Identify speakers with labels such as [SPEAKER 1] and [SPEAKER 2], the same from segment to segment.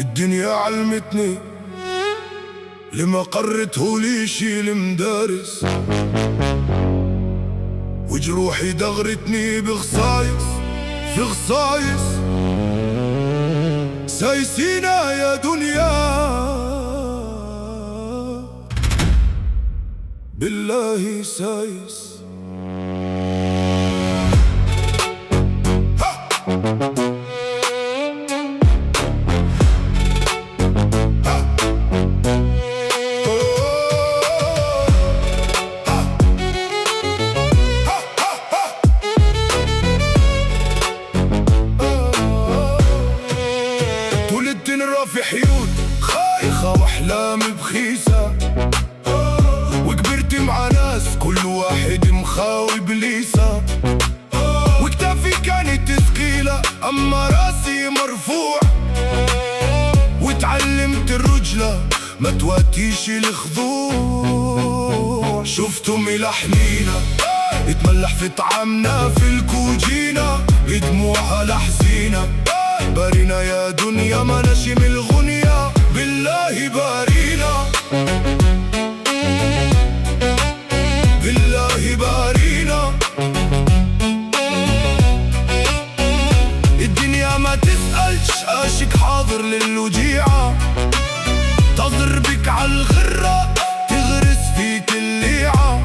[SPEAKER 1] الدنيا علمتني لما قرته لي شيل مدارس، وجروحي دغرتني بخصايص في خصايص. سايسينا يا دنيا بالله سايس. في حيود خايخة واحلامي بخيسة، وكبرت مع ناس كل واحد مخاوي بليسة، وكتافي كانت ثقيلة اما راسي مرفوع، وتعلمت الرجلة ما تواتيش الخضوع. شفت امي لحنينا اتملح في طعامنا في الكوجينة، بدموعها لحزينة بارينا يا دنيا ما نشم الغنية بالله بارينا، بالله بارينا. الدنيا ما تسألش اشك حاضر للوجيعة، تضربك عالغرة تغرس فيك الليعة.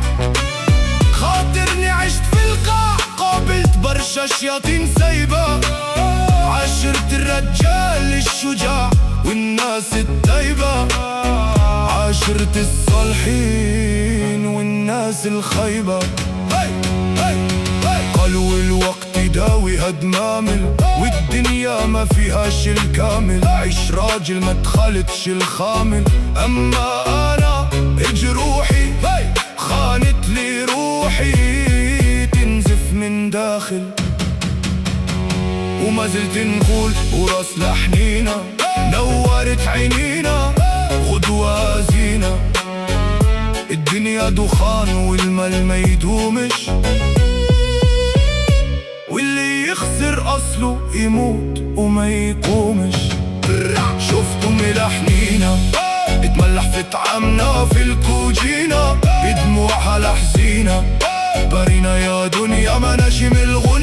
[SPEAKER 1] خاطرني عشت في القاع قابلت برشا شياطين سايبة، عاشرت الرجال الشجاع والناس الطيبة، عاشرت الصالحين والناس الخيبة. قالوا الوقت يداوي هدمامل، والدنيا ما فيهاش الكامل، عيش راجل ما تخالطش الخامل. اما انا جروحي خانت لي روحي تنزف من داخل، وما زلت نقول وراس لحنينا نورت عينينا غدوة زينة. الدنيا دخان والمال ما يدومش، واللي يخسر أصله يموت وما يقومش. شفتم لحنينا اتملح في طعامنا في الكوجينة، بدموعها لحزينة بارينا يا دنيا ما نشم الغنى